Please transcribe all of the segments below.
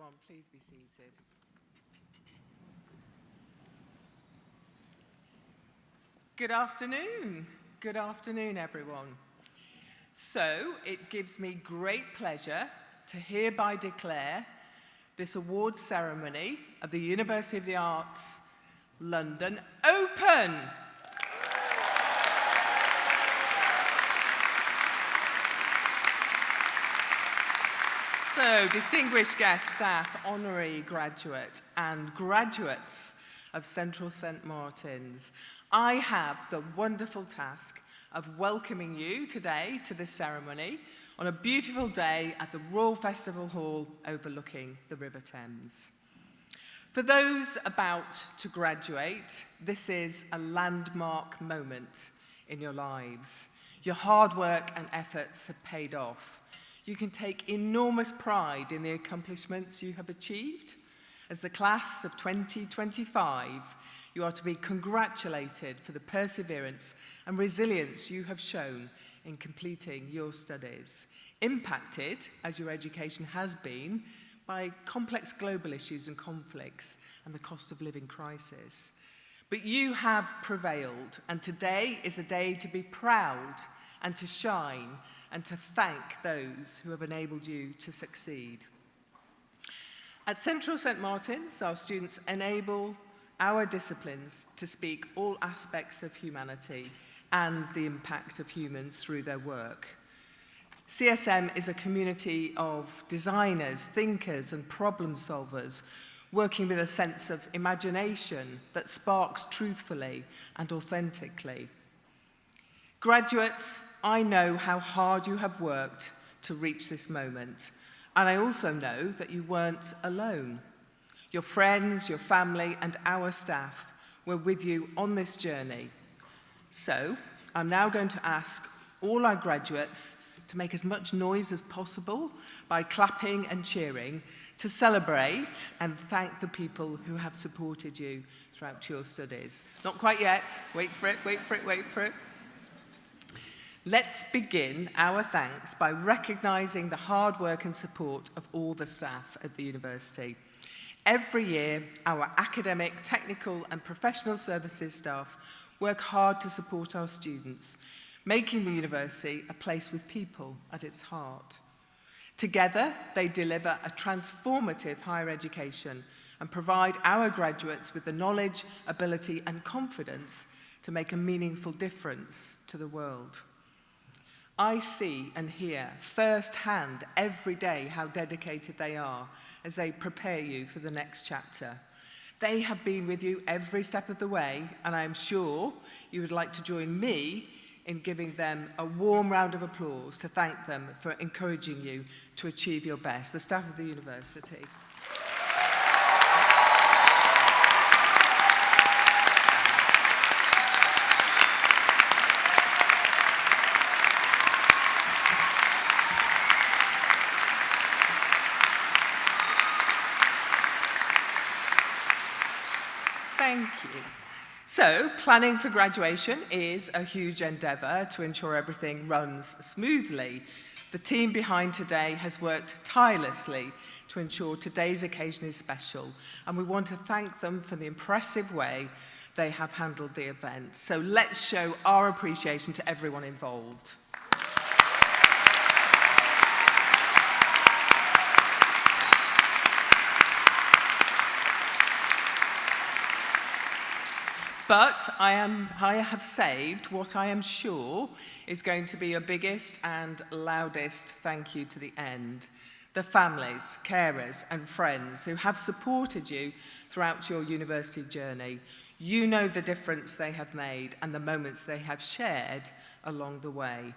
Everyone, please be seated. Good afternoon. Good afternoon, everyone. So, it gives me great pleasure to hereby declare this awards ceremony of the University of the Arts, London, open. So, distinguished guests, staff, honorary graduate and graduates of Central St. Martin's, I have the wonderful task of welcoming you today to this ceremony on a beautiful day at the Royal Festival Hall overlooking the River Thames. For those about to graduate, this is a landmark moment in your lives. Your hard work and efforts have paid off. You can take enormous pride in the accomplishments you have achieved. As the class of 2025, you are to be congratulated for the perseverance and resilience you have shown in completing your studies, impacted, as your education has been, by complex global issues and conflicts and the cost of living crisis. But you have prevailed, and today is a day to be proud and to shine and to thank those who have enabled you to succeed. At Central St. Martin's, our students enable our disciplines to speak all aspects of humanity and the impact of humans through their work. CSM is a community of designers, thinkers, and problem solvers working with a sense of imagination that sparks truthfully and authentically. Graduates, I know how hard you have worked to reach this moment, and I also know that you weren't alone. Your friends, your family, and our staff were with you on this journey. So, I'm now going to ask all our graduates to make as much noise as possible by clapping and cheering to celebrate and thank the people who have supported you throughout your studies. Not quite yet. Wait for it, wait for it, wait for it. Let's begin our thanks by recognising the hard work and support of all the staff at the university. Every year, our academic, technical and professional services staff work hard to support our students, making the university a place with people at its heart. Together, they deliver a transformative higher education and provide our graduates with the knowledge, ability and confidence to make a meaningful difference to the world. I see and hear firsthand every day how dedicated they are as they prepare you for the next chapter. They have been with you every step of the way, and I am sure you would like to join me in giving them a warm round of applause to thank them for encouraging you to achieve your best, the staff of the university. Thank you. So, planning for graduation is a huge endeavour to ensure everything runs smoothly. The team behind today has worked tirelessly to ensure today's occasion is special, and we want to thank them for the impressive way they have handled the event. So let's show our appreciation to everyone involved. But I have saved what I am sure is going to be your biggest and loudest thank you to the end. The families, carers and friends who have supported you throughout your university journey. You know the difference they have made and the moments they have shared along the way.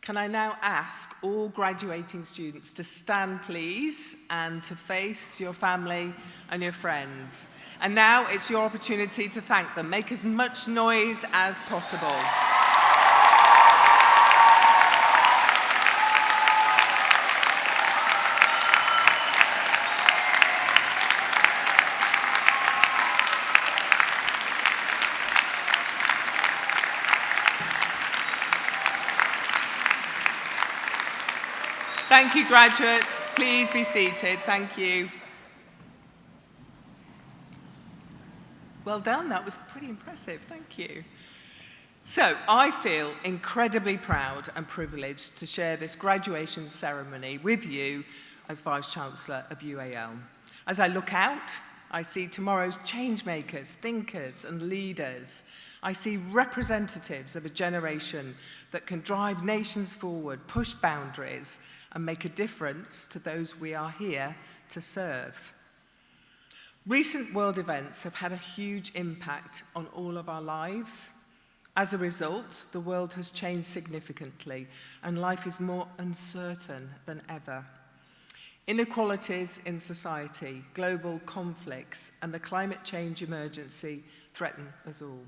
Can I now ask all graduating students to stand, please, and to face your family and your friends. And now it's your opportunity to thank them. Make as much noise as possible. Thank you, graduates. Please be seated. Thank you. Well done, that was pretty impressive, thank you. So, I feel incredibly proud and privileged to share this graduation ceremony with you as Vice-Chancellor of UAL. As I look out, I see tomorrow's changemakers, thinkers and leaders. I see representatives of a generation that can drive nations forward, push boundaries and make a difference to those we are here to serve. Recent world events have had a huge impact on all of our lives. As a result, the world has changed significantly and life is more uncertain than ever. Inequalities in society, global conflicts, and the climate change emergency threaten us all.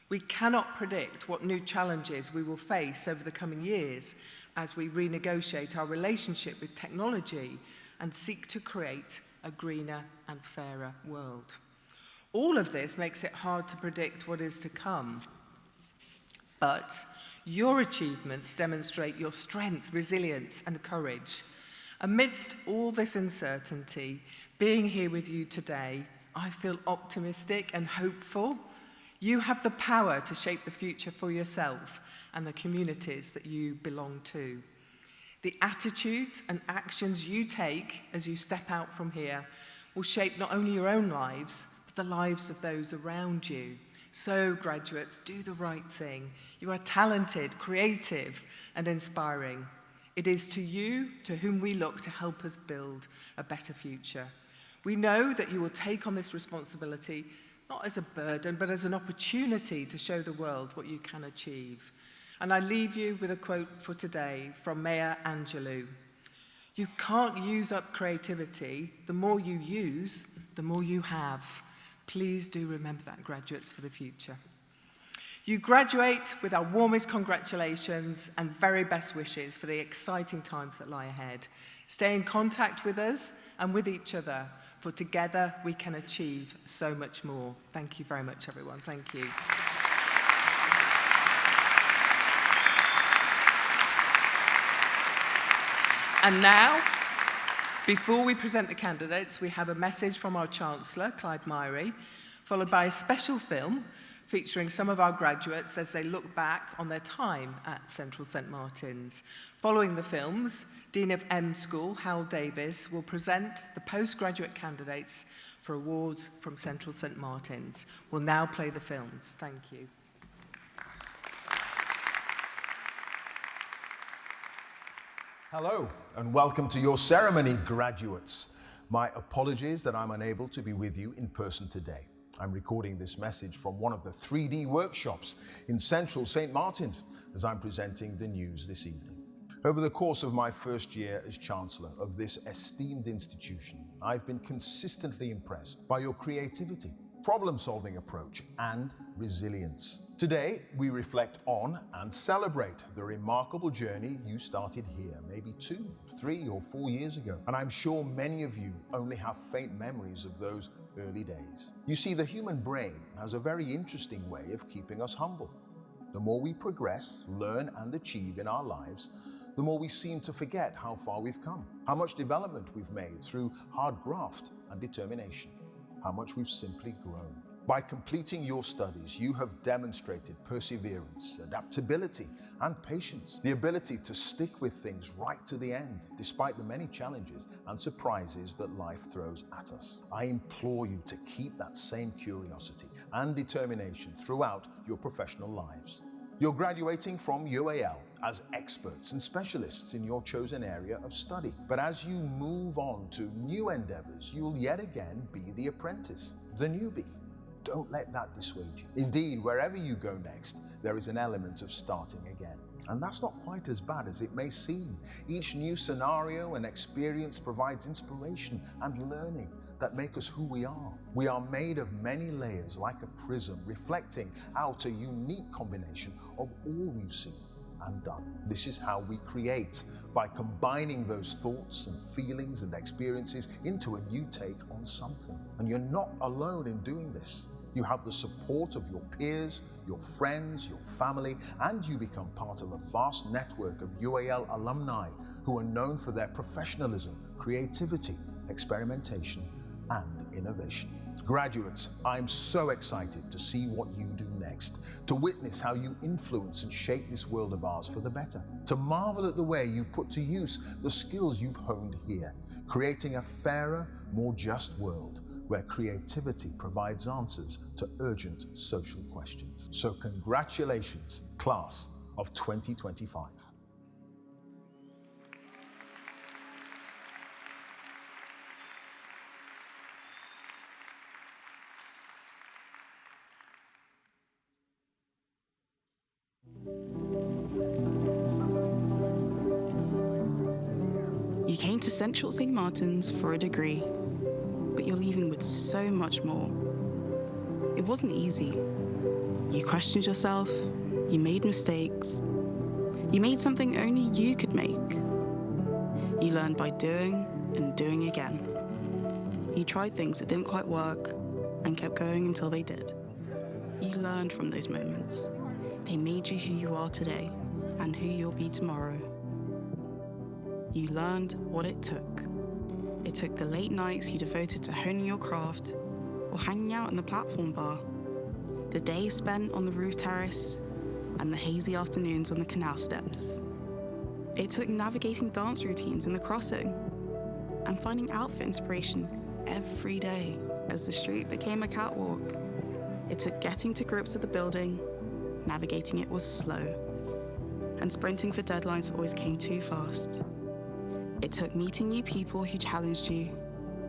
We cannot predict what new challenges we will face over the coming years as we renegotiate our relationship with technology and seek to create a greener and fairer world. All of this makes it hard to predict what is to come. But your achievements demonstrate your strength, resilience, and courage. Amidst all this uncertainty, being here with you today, I feel optimistic and hopeful. You have the power to shape the future for yourself and the communities that you belong to. The attitudes and actions you take as you step out from here will shape not only your own lives, but the lives of those around you. So, graduates, do the right thing. You are talented, creative, and inspiring. It is to you to whom we look to help us build a better future. We know that you will take on this responsibility not as a burden, but as an opportunity to show the world what you can achieve. And I leave you with a quote for today from Maya Angelou. You can't use up creativity. The more you use, the more you have. Please do remember that, graduates, for the future. You graduate with our warmest congratulations and very best wishes for the exciting times that lie ahead. Stay in contact with us and with each other, for together we can achieve so much more. Thank you very much, everyone. Thank you. And now, before we present the candidates, we have a message from our Chancellor, Clyde Myrie, followed by a special film featuring some of our graduates as they look back on their time at Central St Martin's. Following the films, Dean of M School, Hal Davis, will present the postgraduate candidates for awards from Central St Martin's. We'll now play the films. Thank you. Hello, and welcome to your ceremony, graduates. My apologies that I'm unable to be with you in person today. I'm recording this message from one of the 3D workshops in Central St Martin's as I'm presenting the news this evening. Over the course of my first year as Chancellor of this esteemed institution, I've been consistently impressed by your creativity, problem-solving approach, and resilience. Today, we reflect on and celebrate the remarkable journey you started here, maybe 2, 3, or 4 years ago. And I'm sure many of you only have faint memories of those early days. You see, the human brain has a very interesting way of keeping us humble. The more we progress, learn, and achieve in our lives, the more we seem to forget how far we've come, how much development we've made through hard graft and determination, how much we've simply grown. By completing your studies, you have demonstrated perseverance, adaptability, and patience, the ability to stick with things right to the end, despite the many challenges and surprises that life throws at us. I implore you to keep that same curiosity and determination throughout your professional lives. You're graduating from UAL as experts and specialists in your chosen area of study. But as you move on to new endeavors, you'll yet again be the apprentice, the newbie. Don't let that dissuade you. Indeed, wherever you go next, there is an element of starting again. And that's not quite as bad as it may seem. Each new scenario and experience provides inspiration and learning that make us who we are. We are made of many layers like a prism, reflecting out a unique combination of all we've seen and done. This is how we create, by combining those thoughts and feelings and experiences into a new take on something. And you're not alone in doing this. You have the support of your peers, your friends, your family, and you become part of a vast network of UAL alumni who are known for their professionalism, creativity, experimentation, and innovation. Graduates, I'm so excited to see what you do next, to witness how you influence and shape this world of ours for the better, to marvel at the way you've put to use the skills you've honed here, creating a fairer, more just world where creativity provides answers to urgent social questions. So congratulations, class of 2025. You came to Central St. Martin's for a degree, but you're leaving with so much more. It wasn't easy. You questioned yourself, you made mistakes, you made something only you could make. You learned by doing and doing again. You tried things that didn't quite work and kept going until they did. You learned from those moments. They made you who you are today and who you'll be tomorrow. You learned what it took. It took the late nights you devoted to honing your craft or hanging out in the platform bar, the days spent on the roof terrace, and the hazy afternoons on the canal steps. It took navigating dance routines in the crossing and finding outfit inspiration every day as the street became a catwalk. It took getting to grips with the building, navigating it was slow, and sprinting for deadlines always came too fast. It took meeting new people who challenged you.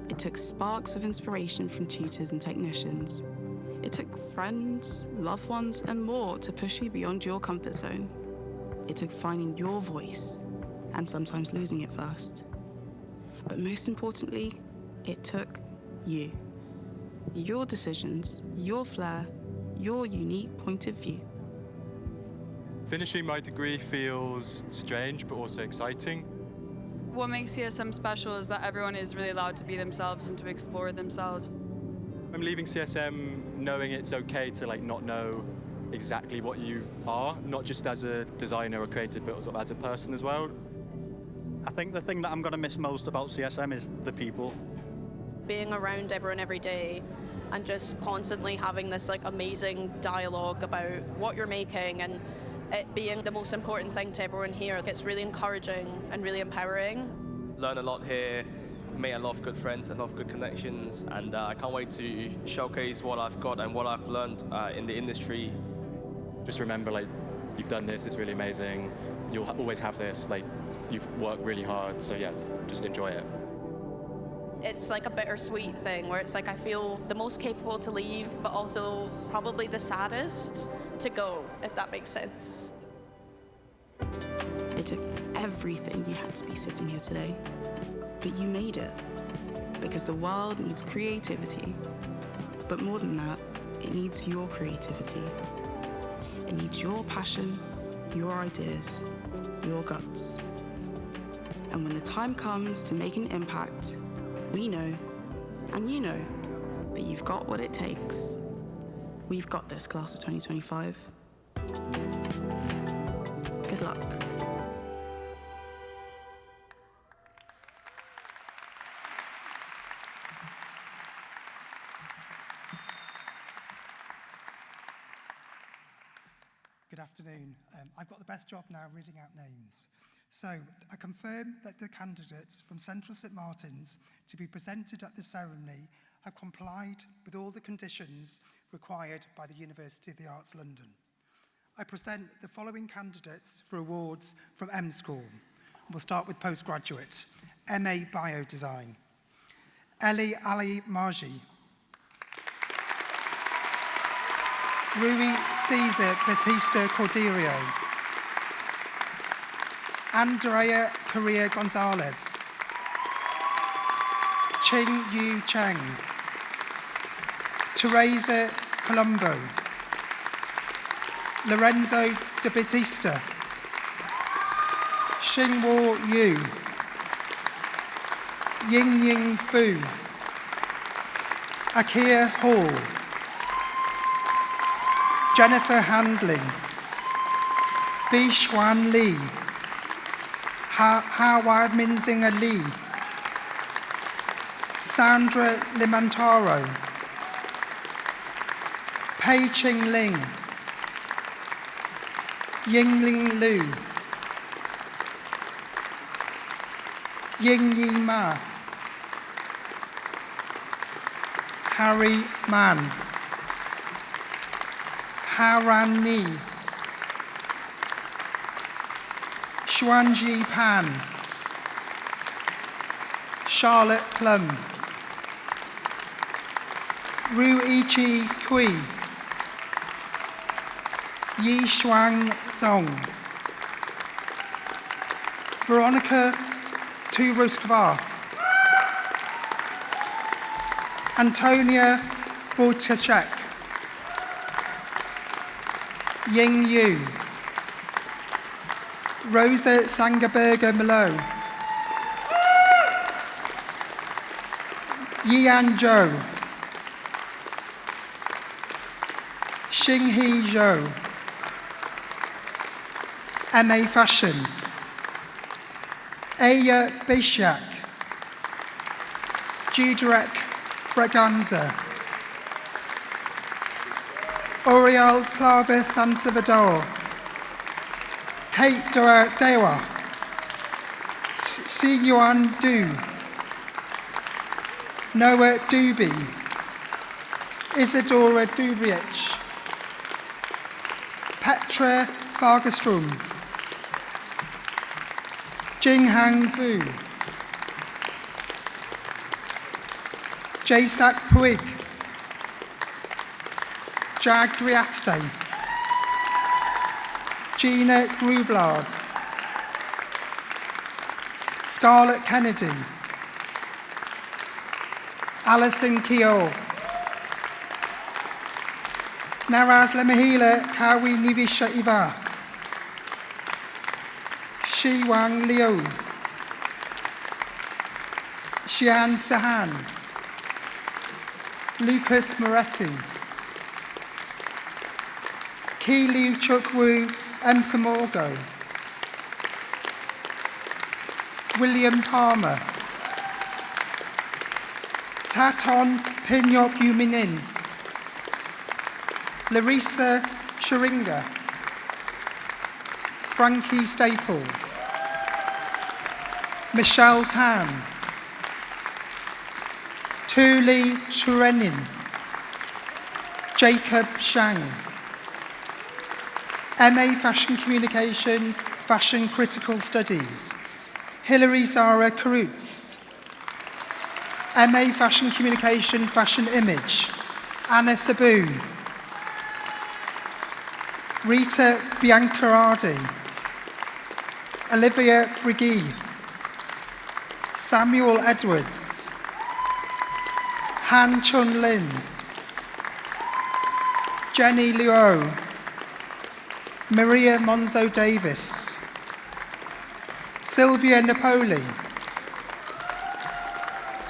It took sparks of inspiration from tutors and technicians. It took friends, loved ones, and more to push you beyond your comfort zone. It took finding your voice, and sometimes losing it first. But most importantly, it took you. Your decisions, your flair, your unique point of view. Finishing my degree feels strange, but also exciting. What makes CSM special is that everyone is really allowed to be themselves and to explore themselves. I'm leaving CSM knowing it's okay to not know exactly what you are, not just as a designer or creative, but also as a person as well. I think the thing that I'm going to miss most about CSM is the people. Being around everyone every day and just constantly having this amazing dialogue about what you're making, and it being the most important thing to everyone here. It's really encouraging and really empowering. Learn a lot here, made a lot of good friends and a lot of good connections, and I can't wait to showcase what I've got and what I've learned in the industry. Just remember, you've done this, it's really amazing. You'll always have this, you've worked really hard, so yeah, just enjoy it. It's a bittersweet thing where it's I feel the most capable to leave, but also probably the saddest to go, if that makes sense. It took everything you had to be sitting here today, but you made it, because the world needs creativity. But more than that, it needs your creativity. It needs your passion, your ideas, your guts. And when the time comes to make an impact, we know, and you know, that you've got what it takes. We've got this, class of 2025. Good luck. Good afternoon. I've got the best job now reading out names. So I confirm that the candidates from Central St Martin's to be presented at the ceremony have complied with all the conditions required by the University of the Arts London. I present the following candidates for awards from M School. We'll start with postgraduate, MA Biodesign. Eli Ali Marji. Rui Cesar Batista Cordeiro. Andrea Correa Gonzalez. Ching Yu Cheng. Teresa Colombo. Lorenzo de Batista. Xingwo Yu. Ying Ying Fu. Akia Hall. Jennifer Handling. Bixuan Li. Hawa Minzinger Li. Sandra Limantaro, Pei Ching Ling, Yingling Liu, Ying Yi Ma, Harry Mann, Haran Ni, Xuanji Pan, Charlotte Plum, Ru Ichi Kui, Yi Xuang Zong, Veronica Turoskva, Antonia Vortacek, Ying Yu, Rosa Sangerberger Malone, Yian Zhou, Xinghee Zhou, M.A. Fashion, Aya Bishak, Judrek Braganza, Oriel Clava San Salvador, Kate Dewa, Si Yuan Du, Noah Doobie, Isadora Dubriech, Petra Vargastrom, Jinghang Fu, Jasak Puig, Jag Driaste, Gina Groovlard, Scarlett Kennedy, Alison Keogh, Naraz Lemahila Kawi Nivisha Iva, Shi Wang Liu, Xian Sahan, Lucas Moretti, Ki Liu Chukwu Mkamorgo, William Palmer, Taton Pinyok Yuminin, Larissa Sharinga, Frankie Staples, Michelle Tan, Tuli Churenin, Jacob Shang, M.A. Fashion Communication, Fashion Critical Studies, Hilary Zara Karutz, M.A. Fashion Communication, Fashion Image, Anna Saboon, Rita Biancardi, Olivia Briggy, Samuel Edwards, Han Chun Lin, Jenny Luo, Maria Monzo Davis, Sylvia Napoli,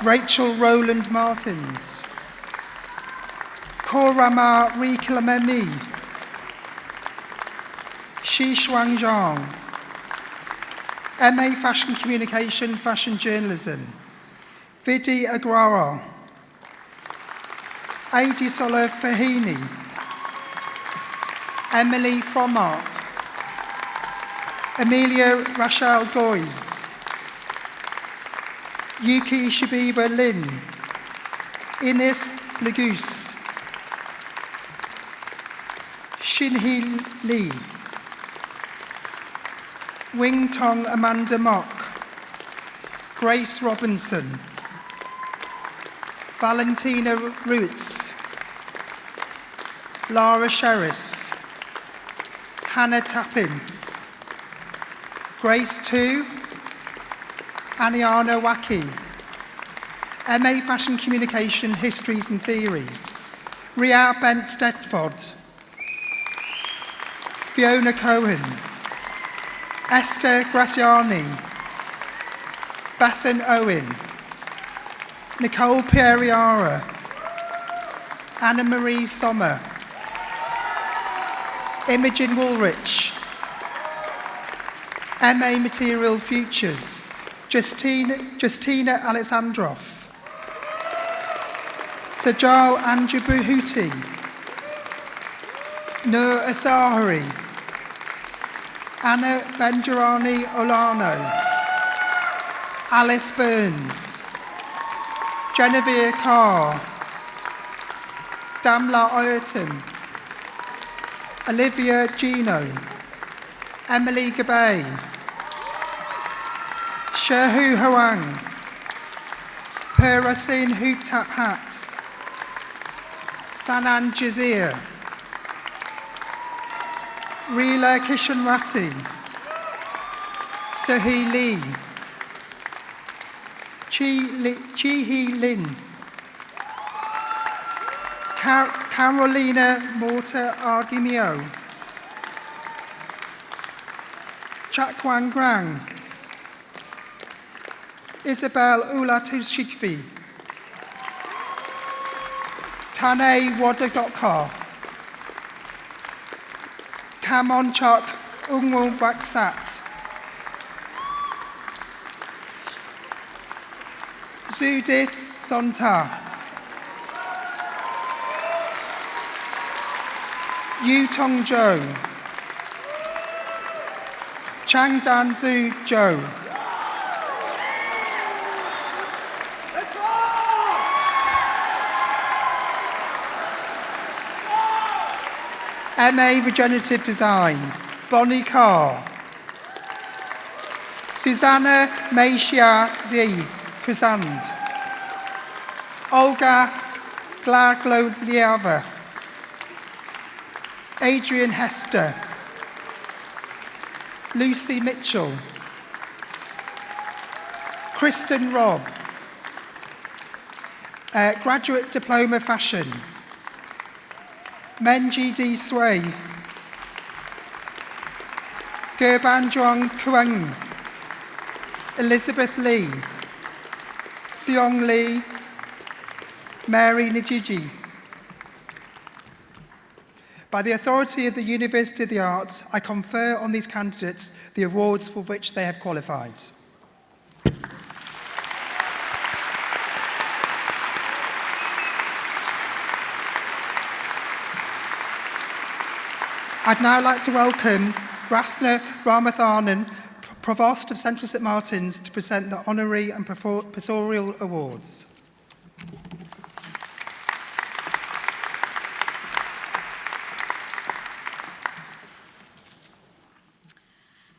Rachel Rowland Martins, Korama Rikilamemi, Shi Shuang Zhang, M.A. Fashion Communication, Fashion Journalism, Vidi Aguara, Adisola Fahini, Emily Fromart, Amelia Rachel Goyes, Yuki Shabiba Lin, Ines Leguse, Shinhee Lee, Wing Tong Amanda Mock, Grace Robinson, Valentina Roots, Lara Sherris, Hannah Tappin, Grace Tu, Aniana Waki, M.A. Fashion Communication, Histories and Theories, Ria Bent Stedford, Fiona Cohen, Esther Graciani, Bethan Owen, Nicole Pieriara, Anna-Marie Sommer, Imogen Woolrich, M.A. Material Futures, Justina Alexandrov, Sajal Anjabuhuti, Nur Asahari, Anna Benjarani Olano, Alice Burns, Genevieve Carr, Damla Oyerton, Olivia Gino, Emily Gabay, Shehu Hoang, Perasin Hooptap Hat, Sanan Jazir, Reela Kishan Ratti, Suhee Lee, Chi Hee Lin, Carolina Morta Argimio, Chakwang Grang, Isabel Ulatushikvi, Tane Wadagokar, Kamonchak Ungwal Waksat, Judith Zonta, Yu Tong Zhou, Chang Danzu Zhou, MA Regenerative Design, Bonnie Carr, Susanna Meishia Zi Kusand, Olga Glagloliava, Adrian Hester, Lucy Mitchell, Kristen Robb, Graduate Diploma Fashion, Menji D. Sway, Gerban Zhuang Kuang, Elizabeth Lee, Seong Lee, Mary Njiji. By the authority of the University of the Arts, I confer on these candidates the awards for which they have qualified. I'd now like to welcome Rathna Ramathanan, Provost of Central St Martin's, to present the Honorary and Professorial Awards.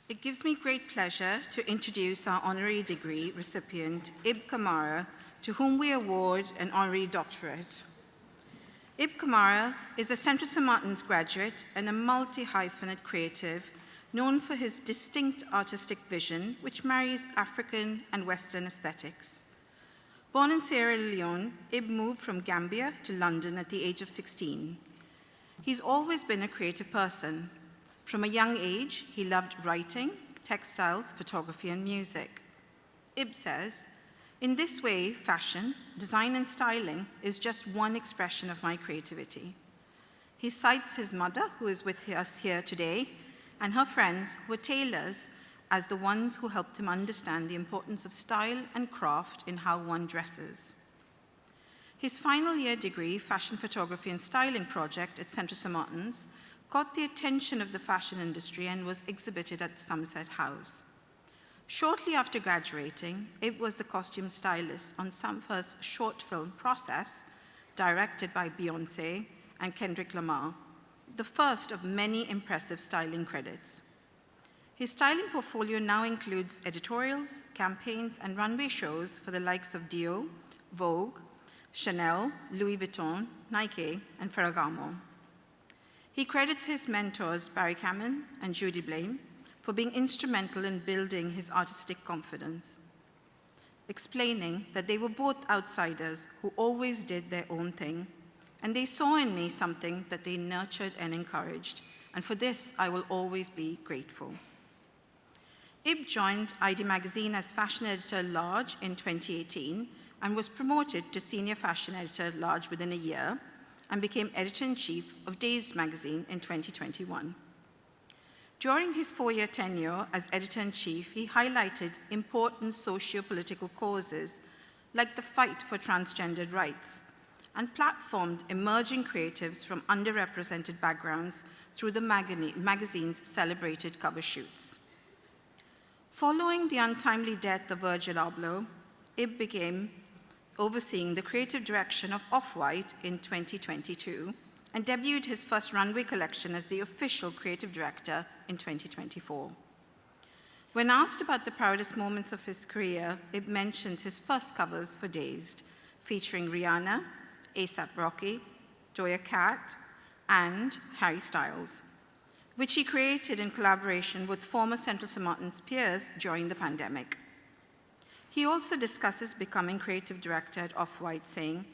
It gives me great pleasure to introduce our honorary degree recipient, Ib Kamara, to whom we award an honorary doctorate. Ib Kamara is a Central St Martin's graduate and a multi-hyphenate creative known for his distinct artistic vision, which marries African and Western aesthetics. Born in Sierra Leone, Ib moved from Gambia to London at the age of 16. He's always been a creative person. From a young age, he loved writing, textiles, photography, and music. Ib says, "In this way, fashion, design, and styling is just one expression of my creativity." He cites his mother, who is with us here today, and her friends, who were tailors, as the ones who helped him understand the importance of style and craft in how one dresses. His final year degree, Fashion Photography and Styling project at Central St Martin's, got the attention of the fashion industry and was exhibited at the Somerset House. Shortly after graduating, Ib was the costume stylist on Sampha's short film Process, directed by Beyoncé and Kendrick Lamar, the first of many impressive styling credits. His styling portfolio now includes editorials, campaigns, and runway shows for the likes of Dio, Vogue, Chanel, Louis Vuitton, Nike, and Ferragamo. He credits his mentors Barry Kamen and Judy Blame for being instrumental in building his artistic confidence, explaining that they were both outsiders who always did their own thing, and they saw in me something that they nurtured and encouraged, and for this I will always be grateful. Ib joined ID Magazine as fashion editor-at-large in 2018 and was promoted to senior fashion editor-at-large within a year and became editor-in-chief of Dazed magazine in 2021. During his 4-year tenure as editor-in-chief, he highlighted important socio-political causes like the fight for transgendered rights, and platformed emerging creatives from underrepresented backgrounds through the magazine's celebrated cover shoots. Following the untimely death of Virgil Abloh, Ib began overseeing the creative direction of Off-White in 2022 and debuted his first runway collection as the official creative director in 2024. When asked about the proudest moments of his career, Ib mentions his first covers for Dazed, featuring Rihanna, A$AP Rocky, Doja Cat, and Harry Styles, which he created in collaboration with former Central St. Martin's peers during the pandemic. He also discusses becoming creative director at Off-White, saying,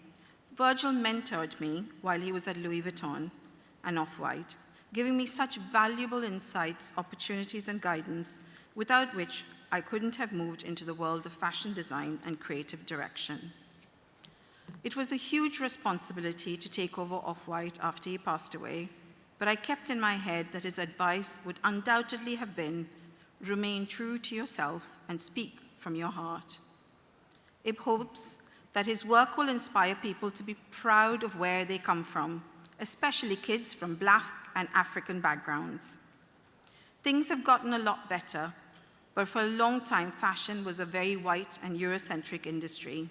"Virgil mentored me while he was at Louis Vuitton and Off-White, giving me such valuable insights, opportunities, and guidance, without which I couldn't have moved into the world of fashion design and creative direction." It was a huge responsibility to take over Off-White after he passed away, but I kept in my head that his advice would undoubtedly have been, "Remain true to yourself and speak from your heart." Ib hopes that his work will inspire people to be proud of where they come from, especially kids from Black and African backgrounds. Things have gotten a lot better, but for a long time, fashion was a very white and Eurocentric industry.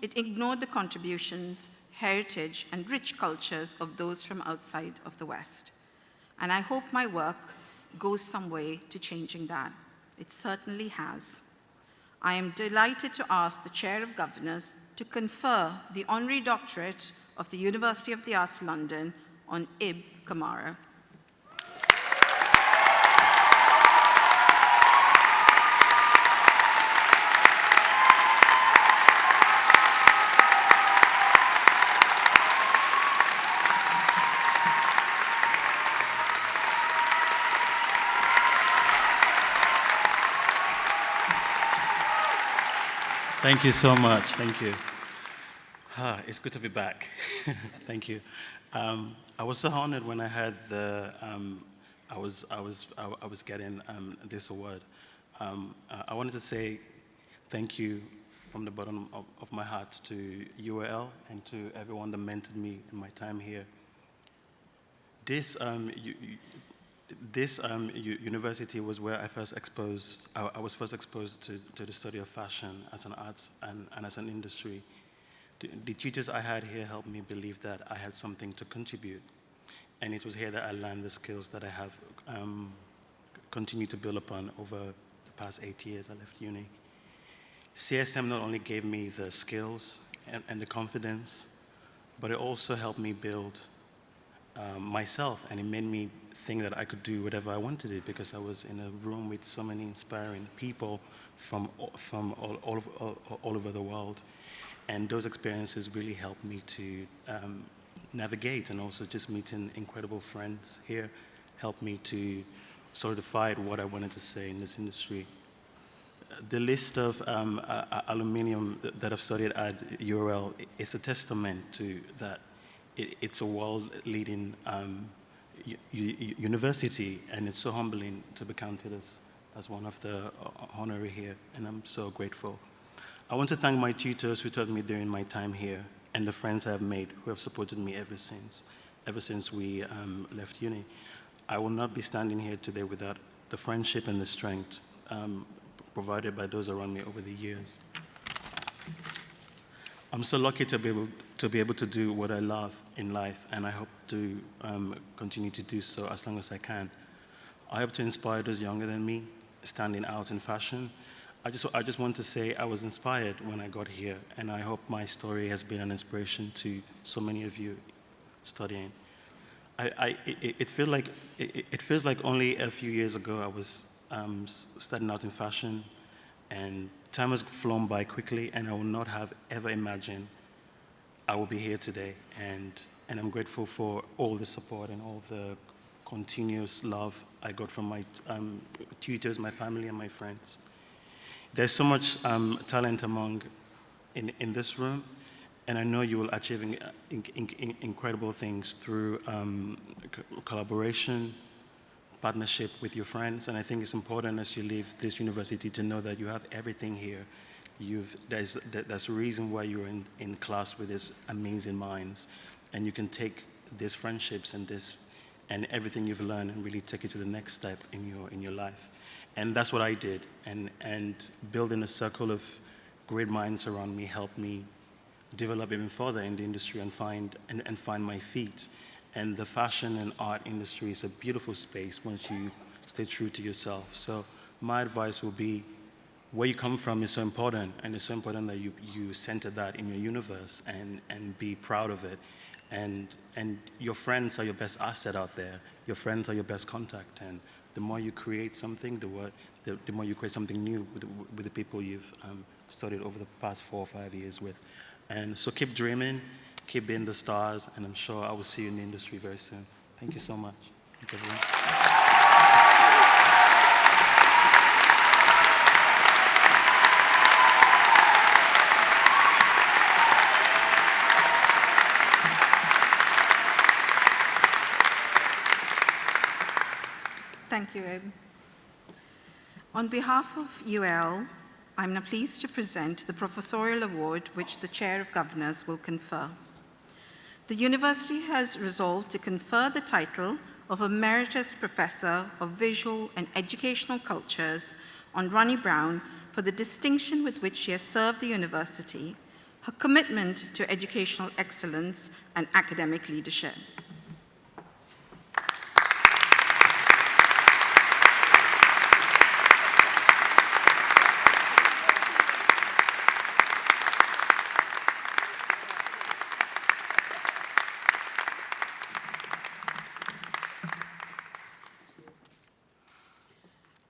It ignored the contributions, heritage, and rich cultures of those from outside of the West. And I hope my work goes some way to changing that. It certainly has. I am delighted to ask the Chair of Governors to confer the Honorary Doctorate of the University of the Arts London on Ib Kamara. Thank you so much. Thank you. It's good to be back. Thank you. I was so honored when I heard I was getting this award. I wanted to say thank you from the bottom of my heart to UAL and to everyone that mentored me in my time here. This university was where I was first exposed to the study of fashion as an art and as an industry. The teachers I had here helped me believe that I had something to contribute. And it was here that I learned the skills that I have continued to build upon over the past 8 years I left uni. CSM not only gave me the skills and the confidence, but it also helped me build myself, and it made me think that I could do whatever I wanted to do because I was in a room with so many inspiring people from all over the world. And those experiences really helped me to navigate, and also just meeting incredible friends here helped me to solidify what I wanted to say in this industry. The list of aluminium that I've studied at UAL is a testament to that. It's a world-leading university, and it's so humbling to be counted as one of the honorary here, and I'm so grateful. I want to thank my tutors who taught me during my time here, and the friends I have made who have supported me ever since we left uni. I will not be standing here today without the friendship and the strength provided by those around me over the years. I'm so lucky to be able to do what I love in life, and I hope to continue to do so as long as I can. I hope to inspire those younger than me, standing out in fashion. I just want to say I was inspired when I got here, and I hope my story has been an inspiration to so many of you studying. It feels like only a few years ago I was starting out in fashion, and time has flown by quickly, and I would not have ever imagined I will be here today. And I'm grateful for all the support and all the continuous love I got from my tutors, my family, and my friends. There's so much talent in this room, and I know you will achieve incredible things through collaboration, partnership with your friends, and I think it's important as you leave this university to know that you have everything here there's a reason why you're in class with these amazing minds, and you can take these friendships and everything you've learned and really take it to the next step in your life. And that's what I did. And building a circle of great minds around me helped me develop even further in the industry and find my feet. And the fashion and art industry is a beautiful space once you stay true to yourself. So my advice will be, where you come from is so important, and it's so important that you center that in your universe and be proud of it. And your friends are your best asset out there. Your friends are your best contact, and the more you create something, the more you create something new with the people you've studied over the past 4 or 5 years with. And so keep dreaming, keep being the stars, and I'm sure I will see you in the industry very soon. Thank you so much. Thank you, everyone. Thank you, Ib. On behalf of UAL, I'm now pleased to present the Professorial Award which the Chair of Governors will confer. The university has resolved to confer the title of Emeritus Professor of Visual and Educational Cultures on Ronnie Brown for the distinction with which she has served the university, her commitment to educational excellence and academic leadership.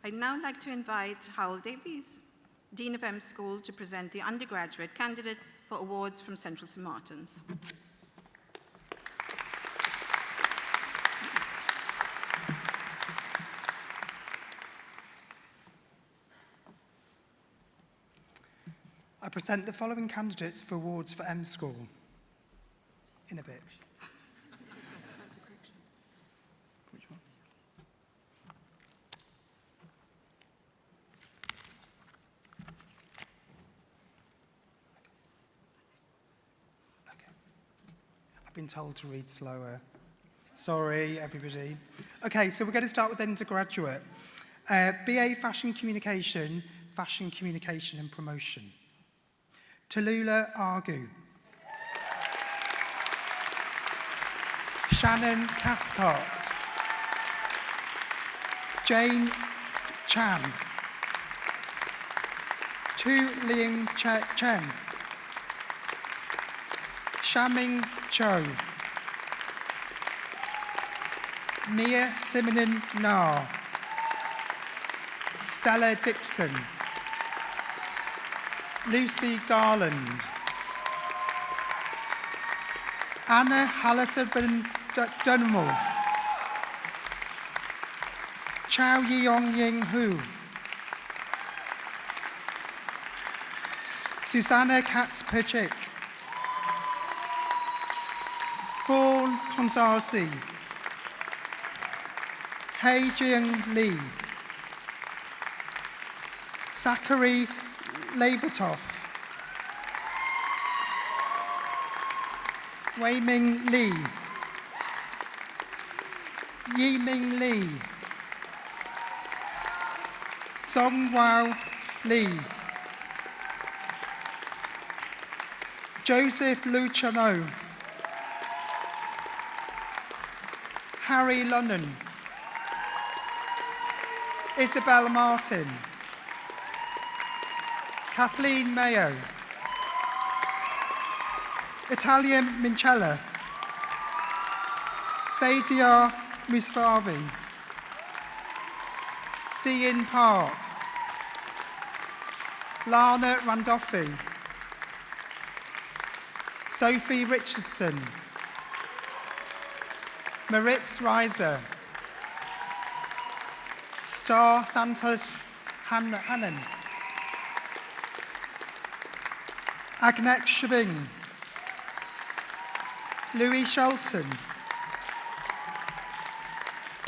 I'd now like to invite Howell Davies, Dean of M School, to present the undergraduate candidates for awards from Central St. Martin's. I present the following candidates for awards for M School. In a bit. Which one? I've been told to read slower. Sorry, everybody. Okay, so we're going to start with undergraduate. BA Fashion Communication and Promotion. Tallulah Argu. Shannon Cathcart. Jane Chan. Tu Ling Chen. Shaming Cho. Nia Simonin Na. Stella Dixon. Lucy Garland. Anna Hallison Dunmore. Chow Yeong Ying Hu. Susanna Katz-Perchik. Fawn Konsarsi. Hei Jing Lee. Zachary Levertov. Wei Ming Lee. Yi Ming Lee. Song Wao Lee. Joseph Luciano. Harry Lunnan. Isabel Martin. Kathleen Mayo. Italia Mincella. Saidia Musfavi. Cian Park. Lana Randolphi. Sophie Richardson. Maritz Reiser. Star Santos Hannan. Agnek Shaving. Louis Shelton.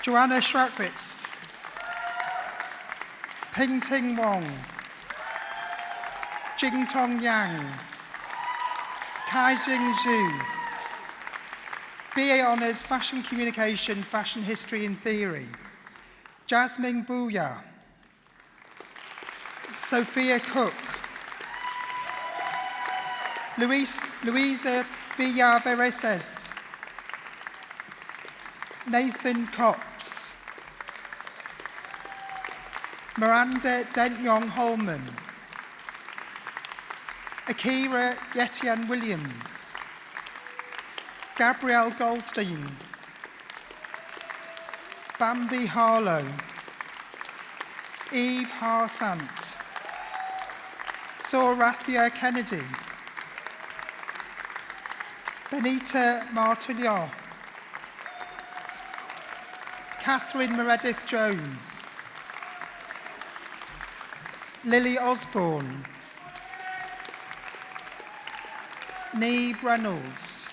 Joanna Schratwitz. Ping Ting Wong. Jingtong Yang, Kaijing Zhu, BA Honours Fashion Communication, Fashion History and Theory, Jasmine Bouya, Sophia Cook, Louisa Villavereses, Nathan Cox, Miranda Dent-Yong Holman, Akira Yetian Williams, Gabrielle Goldstein, Bambi Harlow, Eve Harsant, Sorathia Kennedy, Benita Martillon, Catherine Meredith Jones, Lily Osborne, Neve Reynolds,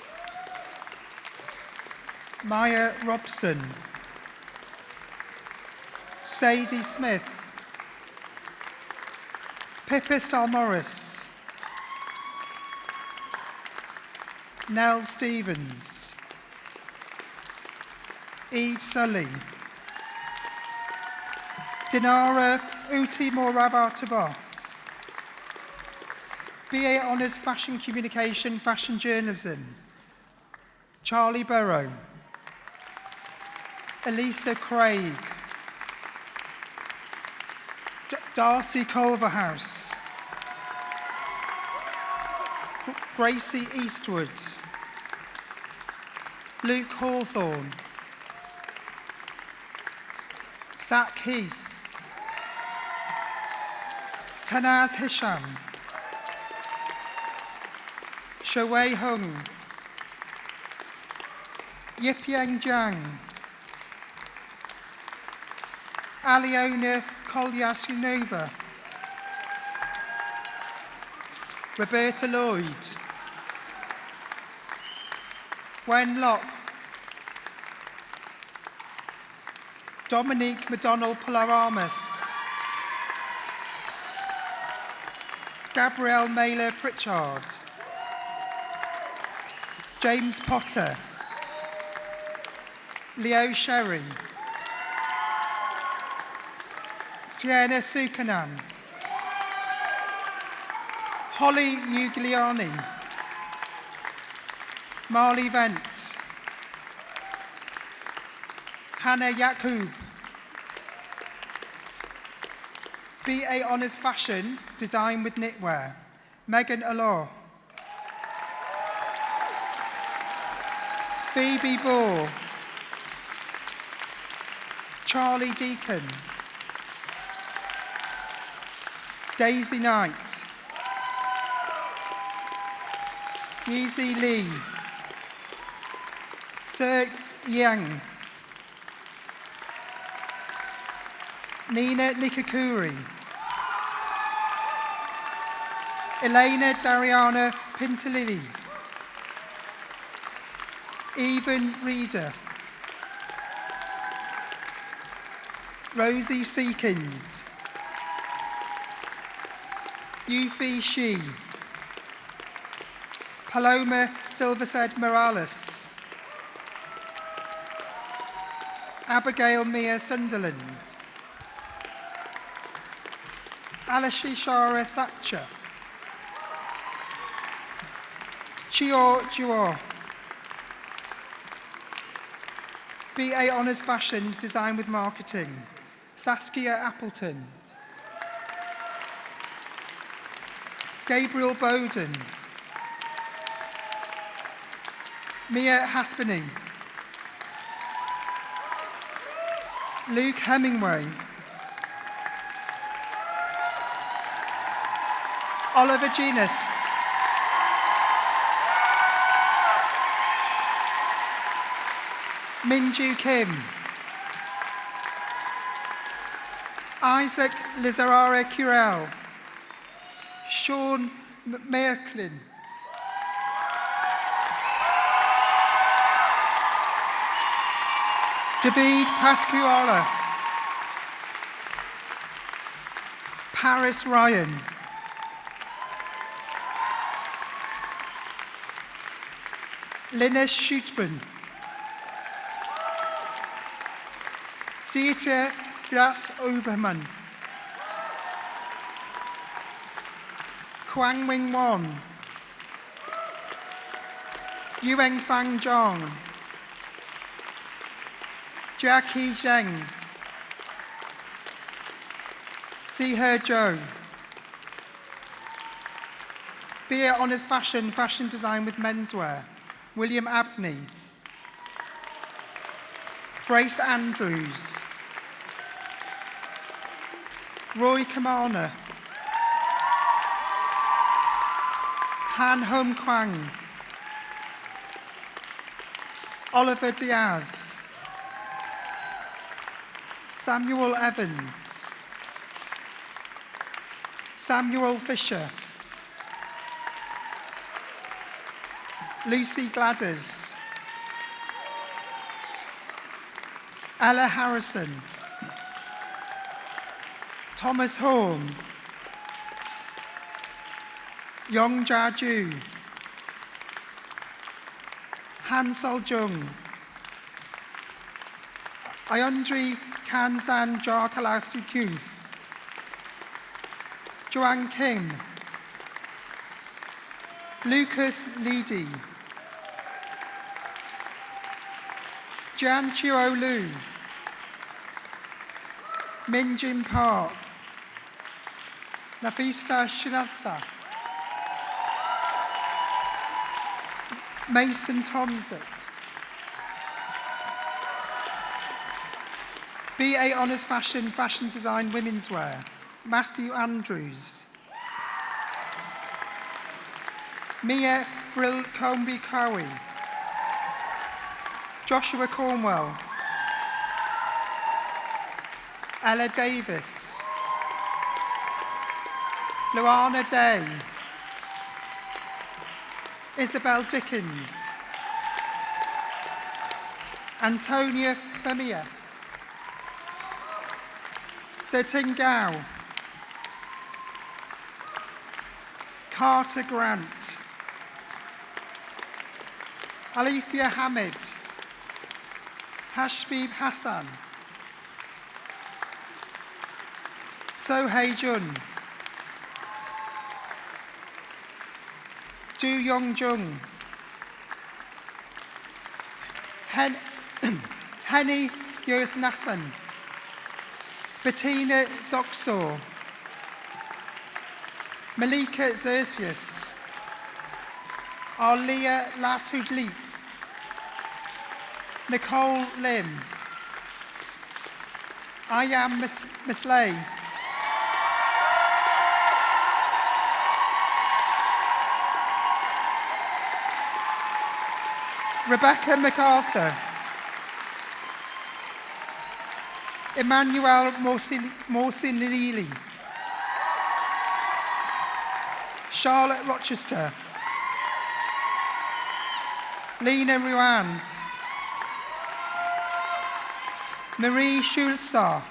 Maya Robson, Sadie Smith, Pippa Stalmorris, Nell Stevens, Eve Sully, Dinara Uti Moravatava, BA Honours Fashion Communication, Fashion Journalism, Charlie Burrow, Elisa Craig, Darcy Culverhouse, Gracie Eastwood, Luke Hawthorne, Zach Heath, Tanaz Hisham, Shuwei Hung, Yipiang Jiang, Aliona Kolyasunova, Roberta Lloyd, Wen Locke, Dominique McDonnell-Polaраmas, Gabrielle Mailer-Pritchard, James Potter, Leo Sherry, Sienna Sukanan, Holly Ugliani, Marley Vent, Hannah Yakub, BA Honours Fashion, Design with Knitwear, Megan Allor, Phoebe Bohr, Charlie Deacon, Daisy Knight, Yeezy Lee, Sir Yang, Nina Nikakuri, Elena Dariana Pintalili, Even Reader, Rosie Seekins, Yufi Shi, Paloma Silversed Morales, Abigail Mia Sunderland, Alashishara Thatcher, Chior Juor, BA Honours Fashion, Design with Marketing, Saskia Appleton, Gabriel Bowden, Mia Haspany, Luke Hemingway, Oliver Genus, Minju Kim, Isaac Lizarara Curel, Sean Merklin, David Pascuala, Paris Ryan, Linus Schutman. Dieter Gras Obermann. Kwang Wing Won. Yueng Fang Zhong. Jackie Zheng. Sihe Zhou. BA Honours Fashion, Fashion Design with Menswear, William Abney. Grace Andrews. Roy Kamana. Han Hum Kwang. Oliver Diaz. Samuel Evans. Samuel Fisher. Lucy Gladders. Ella Harrison. Thomas Horn. Yong Jia Ju. Han Sol Jung. Ayondri Kansan Jarkalasiku. Joanne Kim. Lucas Leedy. Jan Chuo Lu. Min Jin Park. Nafista Shinatsa. Mason Tomsett. BA Honours Fashion, Fashion Design, Women's Wear, Matthew Andrews. Mia Brill Comby Cowie. Joshua Cornwell. Ella Davis. Luana Day. Isabel Dickens. Antonia Femia. Zeting Gao. Carter Grant. Alifia Hamid. Hashbib Hassan. Sohei Jun. Du Yong Jung. Henny Yus Nassan. Bettina Zoxor. Malika Xerxes. Arlia Latudli. Nicole Lim. I am Miss Lay. Rebecca MacArthur. Emmanuel Morsinili. Charlotte Rochester. Lena Ruan. Marie Schulzer.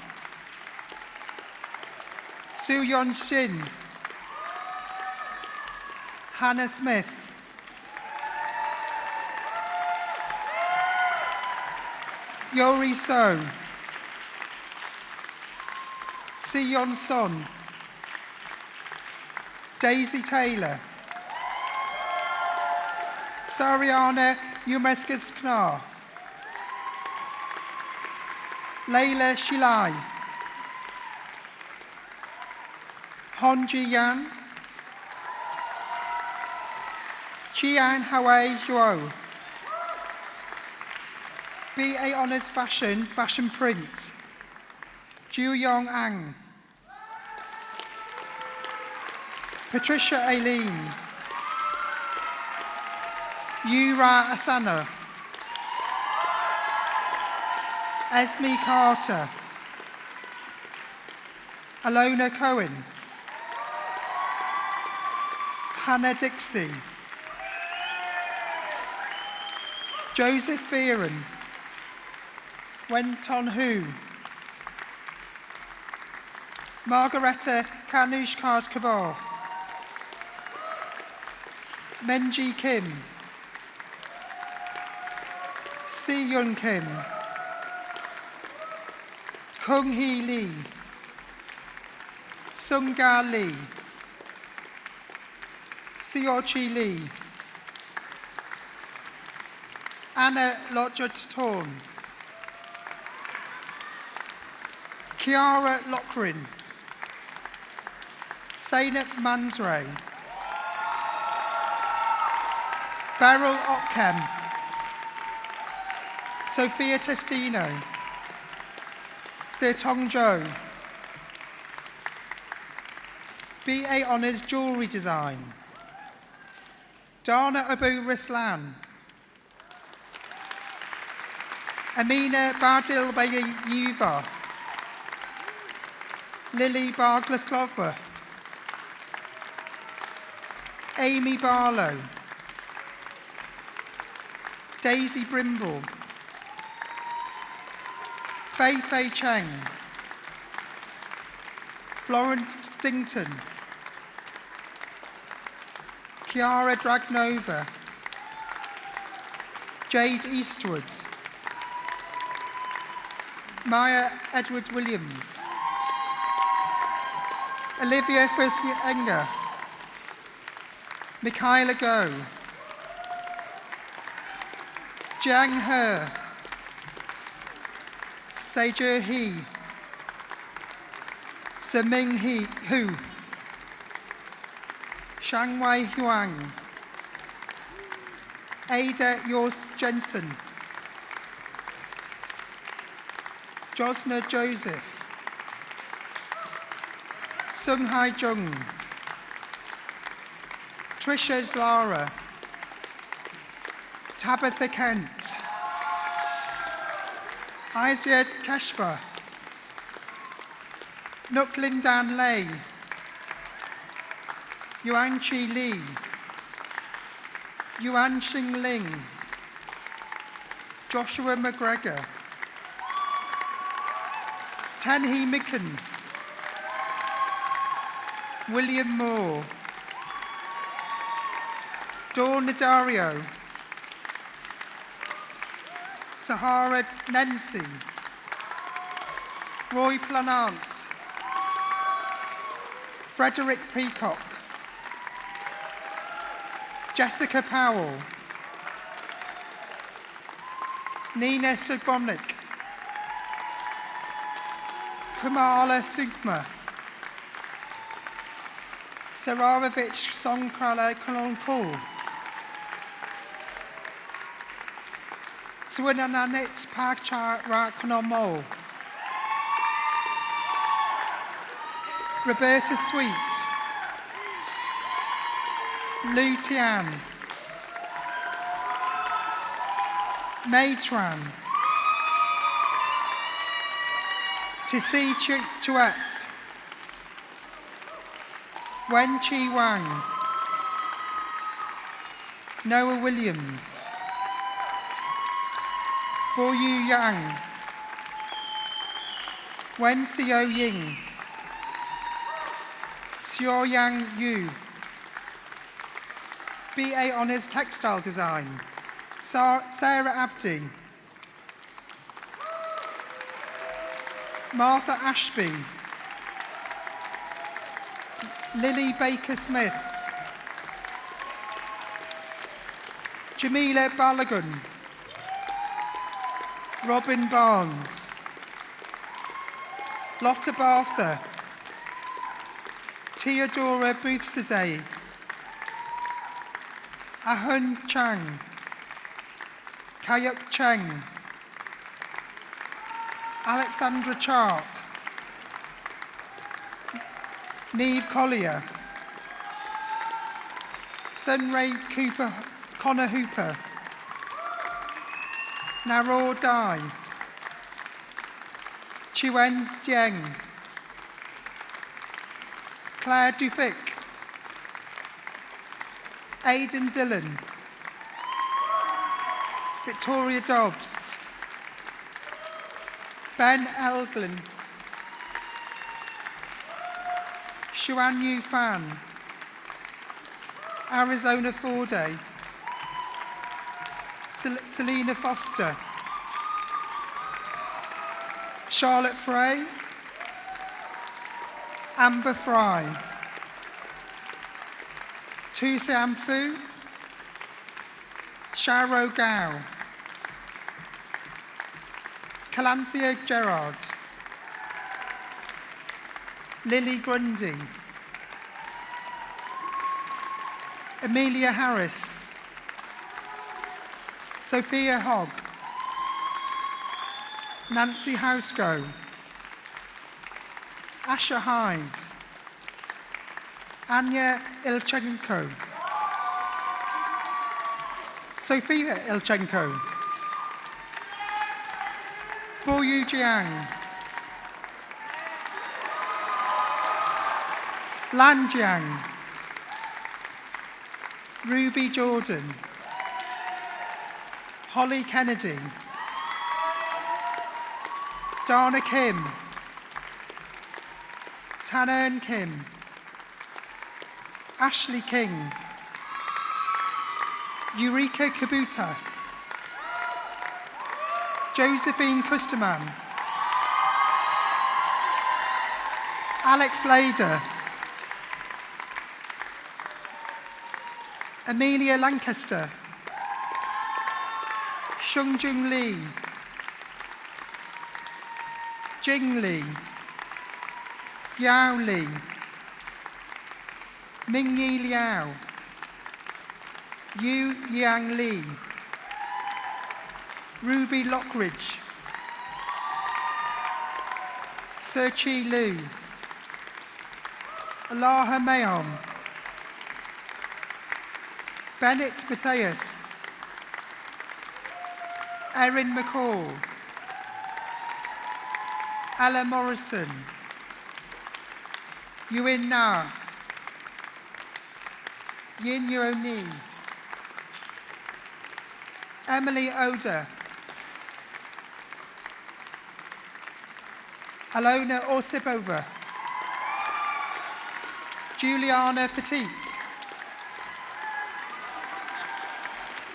Su Yon Shin. Hannah Smith. Yori So. Sion Son. Daisy Taylor. Sariana Umeskas Knar. Layla Shilai. Honji Yan. Chian Hawaii Zhuo. BA Honours Fashion, Fashion Print. Ju Yong Ang. Patricia Aileen. Yura Asana. Esme Carter. Alona Cohen. Hannah Dixie. Joseph Fearon. Wenton Hu. Margareta Kanushkard Kavar. Menji Kim. Si Yun Kim, Kung Hee Lee, Sung Ga Lee, Seo Chi Lee, Anna Lotjatorn, Kiara Lochrin, Zainab Mansray, Beryl Ockham, Sophia Testino, Sir Tong Jo, BA Honours Jewellery Design, Dana Abu Rislan, Amina Bardil Yuva, Lily Barglaslova, Amy Barlow, Daisy Brimble, Fei Fei Cheng, Florence Stington, Chiara Dragnova, Jade Eastwood, Maya Edward Williams, Olivia Fuskenger, Michaela Go, Jiang He, Sejur He, Seming He Hu, Shangwei Huang, Ada Yors Jensen, Josna Joseph, Sung Hai Jung, Trisha Zlara, Tabitha Kent, Aisia Keshva, Nuklin Dan Lei, Yuan Chi Li, Yuan Xing Ling, Joshua McGregor, Tanhee Micken, William Moore, Dawn Nadario, Sahara Nancy, Roy Planant, Frederick Peacock, Jessica Powell, Nina Stogomnik, Kamala Sugma, Sararovich Songkrala Kolonkul, Swinananit Pakchara Konomol, Roberta Sweet, Lu Tian, Mei Tran, Tisi Chuat, Wen Chi Wang, Noah Williams, Bo Yu Yang, Wen Xiao Ying, Xiao Yang Yu, BA Honours Textile Design, Sarah Abdi, Martha Ashby, Lily Baker-Smith, Jamila Balagun, Robin Barnes, Lotta Bartha, Theodora Boothsazay, Ahun Chang, Kayuk Cheng, Alexandra Chark, Neve Collier, Sunray Cooper, Connor Hooper, Naror Dai, Chuen Jiang, Claire Dufic, Aidan Dillon, Victoria Dobbs, Ben Elglin, Xuan Yu Fan, Arizona Forday, Selena Foster, Charlotte Frey, Amber Fry, Tusa Amfu, Sharo Gao, Calanthea Gerard, Lily Grundy, Amelia Harris, Sophia Hogg, Nancy Housego, Asha Hyde, Anya Ilchenko, Sophia Ilchenko, Boyu Jiang, Lan Jiang, Ruby Jordan, Holly Kennedy, Dana Kim, Tanan Kim, Ashley King, Eureka Kabuta, Josephine Kusterman, Alex Lader, Amelia Lancaster, Shungjung Lee, Jing Li, Yao Li, Mingyi Liao, Yu Yang Li, Ruby Lockridge, Sir Chi Lu, Alaha Mayom, Bennett Matthias, Erin McCall, Ella Morrison, Yuin Na, Yin Yo Ni, Emily Oda, Alona Orsipova, Juliana Petit,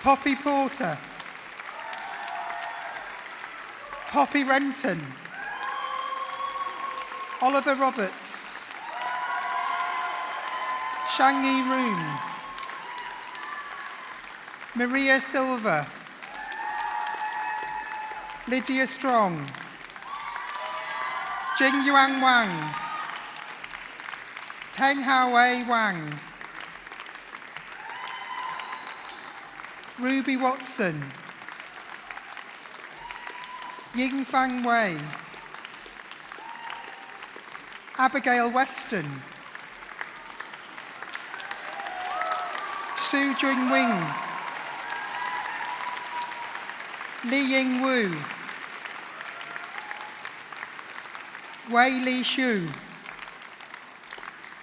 Poppy Porter, Poppy Renton, Oliver Roberts, Shangyi Room, Maria Silva, Lydia Strong, Jing Yuan Wang, Teng Haowei Wang, Ruby Watson, Ying Fang Wei, Abigail Weston, Su Jing Wing, Li Ying Wu, Wei Li Shu,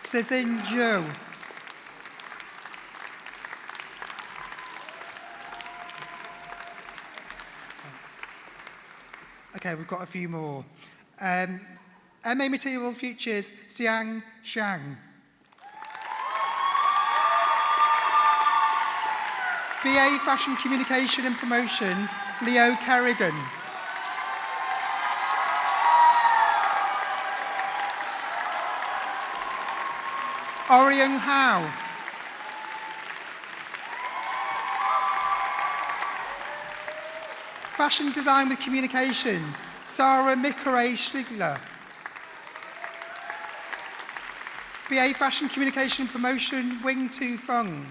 Cezanne Zhou, okay, we've got a few more. MA Material Futures, Xiang Shang. BA Fashion Communication and Promotion, Leo Kerrigan. Orion Howe. Fashion Design with Communication, Sarah Mikare Schligler. BA Fashion Communication and Promotion, Wing Tu Feng.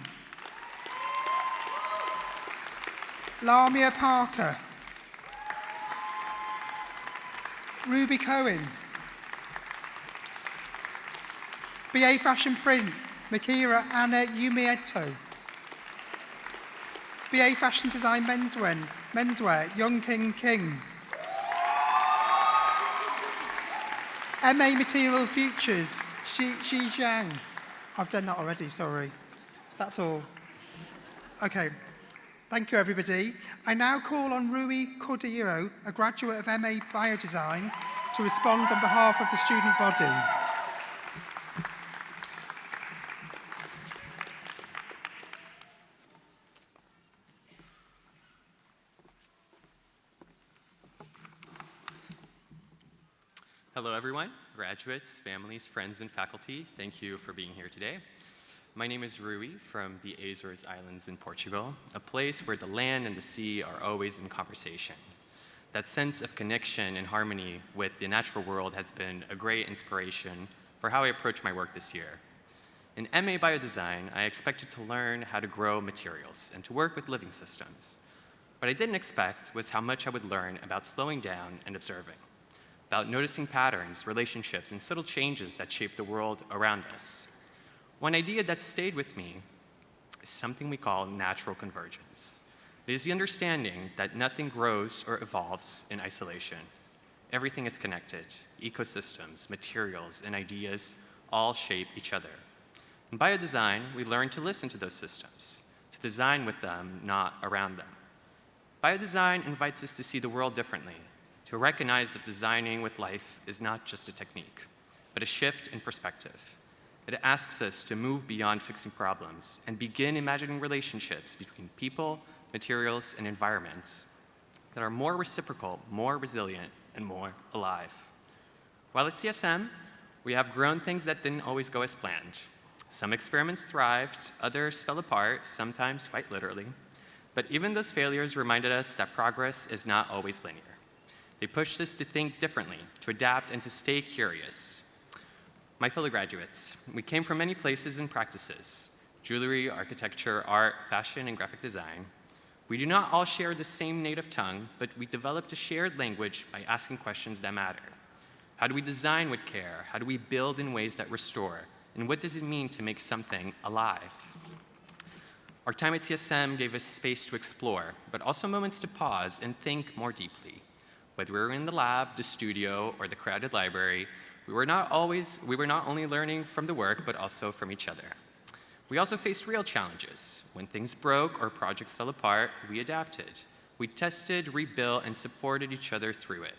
Lamia Parker. Ruby Cohen. BA Fashion Print, Makira Anna Yumieto. BA Fashion Design Menswear, Young King King. MA Material Futures, Xi Zhang. I've done that already, sorry. That's all. Okay, thank you everybody. I now call on Rui Cordero, a graduate of MA Biodesign, to respond on behalf of the student body. Hello, everyone, graduates, families, friends, and faculty. Thank you for being here today. My name is Rui from the Azores Islands in Portugal, a place where the land and the sea are always in conversation. That sense of connection and harmony with the natural world has been a great inspiration for how I approach my work this year. In MA Biodesign, I expected to learn how to grow materials and to work with living systems. What I didn't expect was how much I would learn about slowing down and observing, about noticing patterns, relationships, and subtle changes that shape the world around us. One idea that stayed with me is something we call natural convergence. It is the understanding that nothing grows or evolves in isolation. Everything is connected. Ecosystems, materials, and ideas all shape each other. In biodesign, we learn to listen to those systems, to design with them, not around them. Biodesign invites us to see the world differently, to recognize that designing with life is not just a technique, but a shift in perspective. It asks us to move beyond fixing problems and begin imagining relationships between people, materials, and environments that are more reciprocal, more resilient, and more alive. While at CSM, we have grown things that didn't always go as planned. Some experiments thrived, others fell apart, sometimes quite literally. But even those failures reminded us that progress is not always linear. They pushed us to think differently, to adapt, and to stay curious. My fellow graduates, we came from many places and practices: jewelry, architecture, art, fashion, and graphic design. We do not all share the same native tongue, but we developed a shared language by asking questions that matter. How do we design with care? How do we build in ways that restore? And what does it mean to make something alive? Our time at CSM gave us space to explore, but also moments to pause and think more deeply. Whether we were in the lab, the studio, or the crowded library, we were not only learning from the work, but also from each other. We also faced real challenges. When things broke or projects fell apart, we adapted. We tested, rebuilt, and supported each other through it.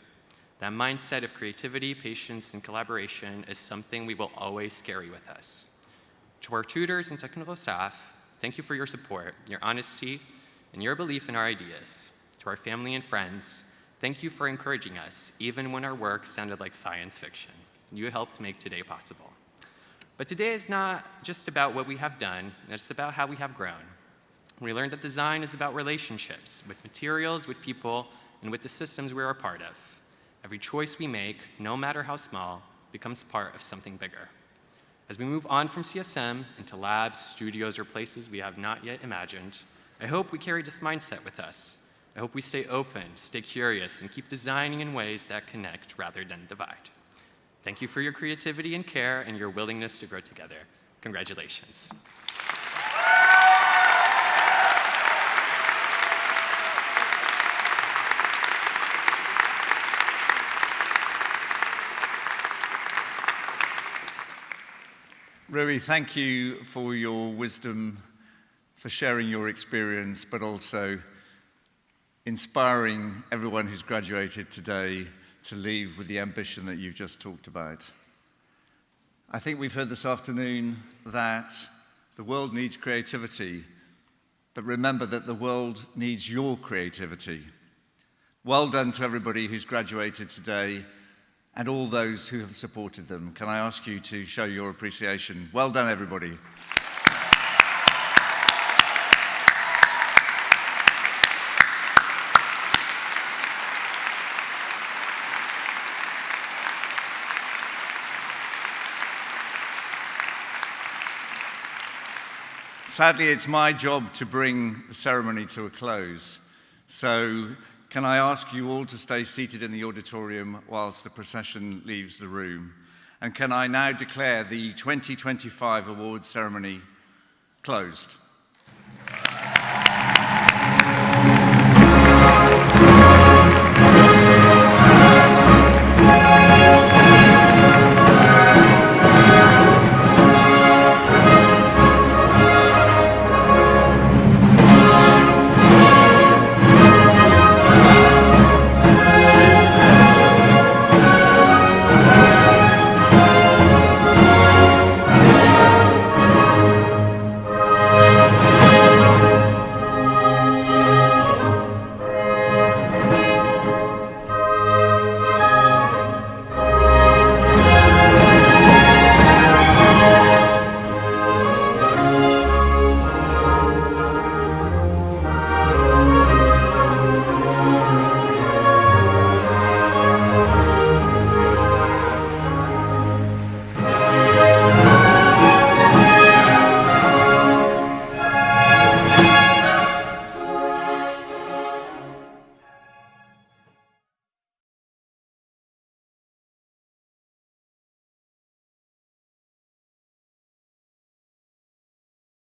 That mindset of creativity, patience, and collaboration is something we will always carry with us. To our tutors and technical staff, thank you for your support, your honesty, and your belief in our ideas. To our family and friends, thank you for encouraging us, even when our work sounded like science fiction. You helped make today possible. But today is not just about what we have done, it's about how we have grown. We learned that design is about relationships, with materials, with people, and with the systems we're a part of. Every choice we make, no matter how small, becomes part of something bigger. As we move on from CSM into labs, studios, or places we have not yet imagined, I hope we carry this mindset with us. I hope we stay open, stay curious, and keep designing in ways that connect rather than divide. Thank you for your creativity and care and your willingness to grow together. Congratulations. Rui, thank you for your wisdom, for sharing your experience, but also inspiring everyone who's graduated today to leave with the ambition that you've just talked about. I think we've heard this afternoon that the world needs creativity, but remember that the world needs your creativity. Well done to everybody who's graduated today and all those who have supported them. Can I ask you to show your appreciation? Well done, everybody. Sadly, it's my job to bring the ceremony to a close. So can I ask you all to stay seated in the auditorium whilst the procession leaves the room? And can I now declare the 2025 awards ceremony closed?